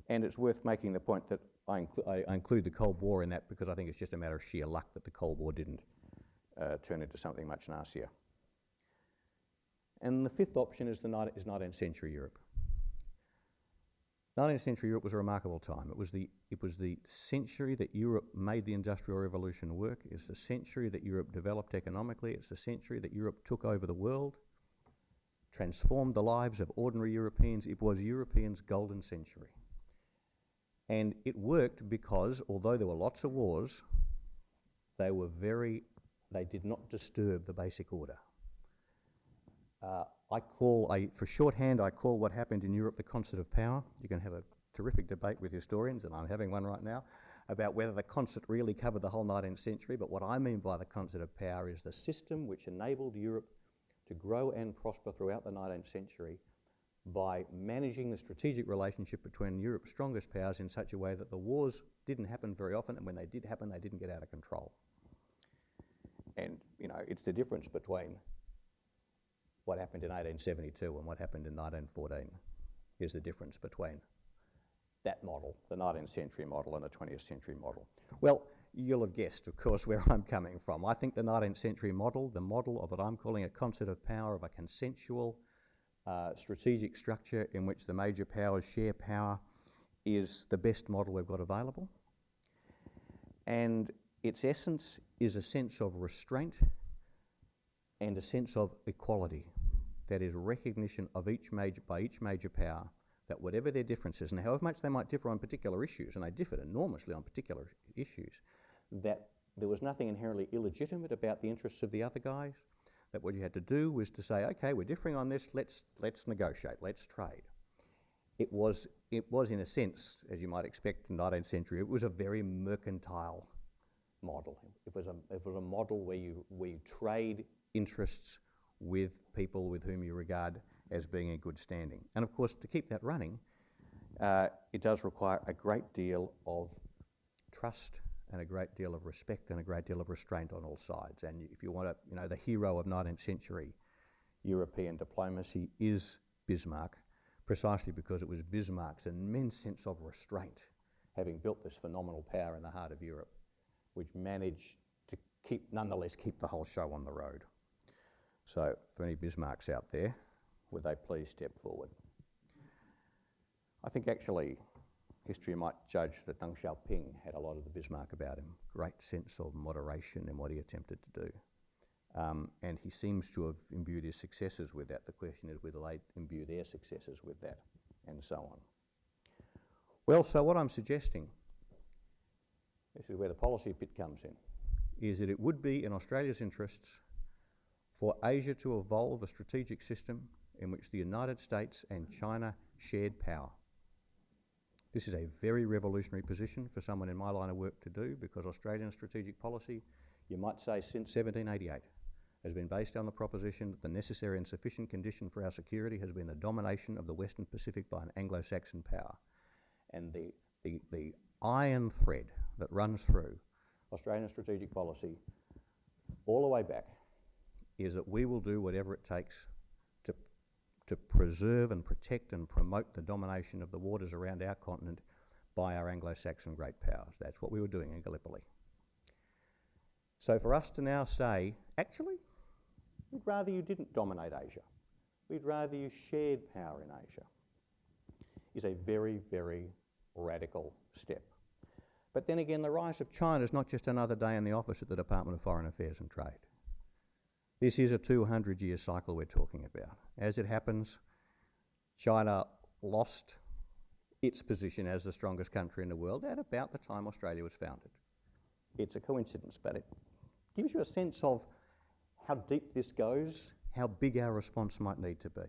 And it's worth making the point that I include the Cold War in that because I think it's just a matter of sheer luck that the Cold War didn't turn into something much nastier. And the fifth option is 19th century Europe. 19th century Europe was a remarkable time. It was the century that Europe made the Industrial Revolution work. It's the century that Europe developed economically. It's the century that Europe took over the world, transformed the lives of ordinary Europeans. It was Europeans' golden century. And it worked because, although there were lots of wars, they did not disturb the basic order. For shorthand, I call what happened in Europe the concert of power. You can have a terrific debate with historians, and I'm having one right now, about whether the concert really covered the whole 19th century. But what I mean by the concert of power is the system which enabled Europe to grow and prosper throughout the 19th century by managing the strategic relationship between Europe's strongest powers in such a way that the wars didn't happen very often, and when they did happen, they didn't get out of control. And, it's the difference between what happened in 1872 and what happened in 1914 is the difference between that model, the 19th century model, and the 20th century model. Well, you'll have guessed, of course, where I'm coming from. I think the 19th century model, the model of what I'm calling a concert of power, of a consensual strategic structure in which the major powers share power, is the best model we've got available. And its essence is a sense of restraint and a sense of equality. That is, recognition of by each major power that whatever their differences, and however much they might differ on particular issues, and they differed enormously on particular issues, that there was nothing inherently illegitimate about the interests of the other guys, that what you had to do was to say, okay, we're differing on this, let's negotiate, let's trade. It was in a sense, as you might expect in the 19th century, it was a very mercantile model. It was a model where you trade interests with people with whom you regard as being in good standing. And of course, to keep that running, it does require a great deal of trust and a great deal of respect and a great deal of restraint on all sides. And if you want to, the hero of 19th century European diplomacy is Bismarck, precisely because it was Bismarck's immense sense of restraint, having built this phenomenal power in the heart of Europe, which managed to nonetheless keep the whole show on the road. So, for any Bismarcks out there, would they please step forward? I think actually history might judge that Deng Xiaoping had a lot of the Bismarck about him. Great sense of moderation in what he attempted to do. And he seems to have imbued his successors with that. The question is whether they imbue their successors with that, and so on. Well, so what I'm suggesting, this is where the policy bit comes in, is that it would be in Australia's interests for Asia to evolve a strategic system in which the United States and China shared power. This is a very revolutionary position for someone in my line of work to do, because Australian strategic policy, you might say since 1788, has been based on the proposition that the necessary and sufficient condition for our security has been the domination of the Western Pacific by an Anglo-Saxon power. And the iron thread that runs through Australian strategic policy all the way back is that we will do whatever it takes to preserve and protect and promote the domination of the waters around our continent by our Anglo-Saxon great powers. That's what we were doing in Gallipoli. So for us to now say, actually, we'd rather you didn't dominate Asia, we'd rather you shared power in Asia, is a very, very radical step. But then again, the rise of China is not just another day in the office at the Department of Foreign Affairs and Trade. This is a 200-year cycle we're talking about. As it happens, China lost its position as the strongest country in the world at about the time Australia was founded. It's a coincidence, but it gives you a sense of how deep this goes, how big our response might need to be.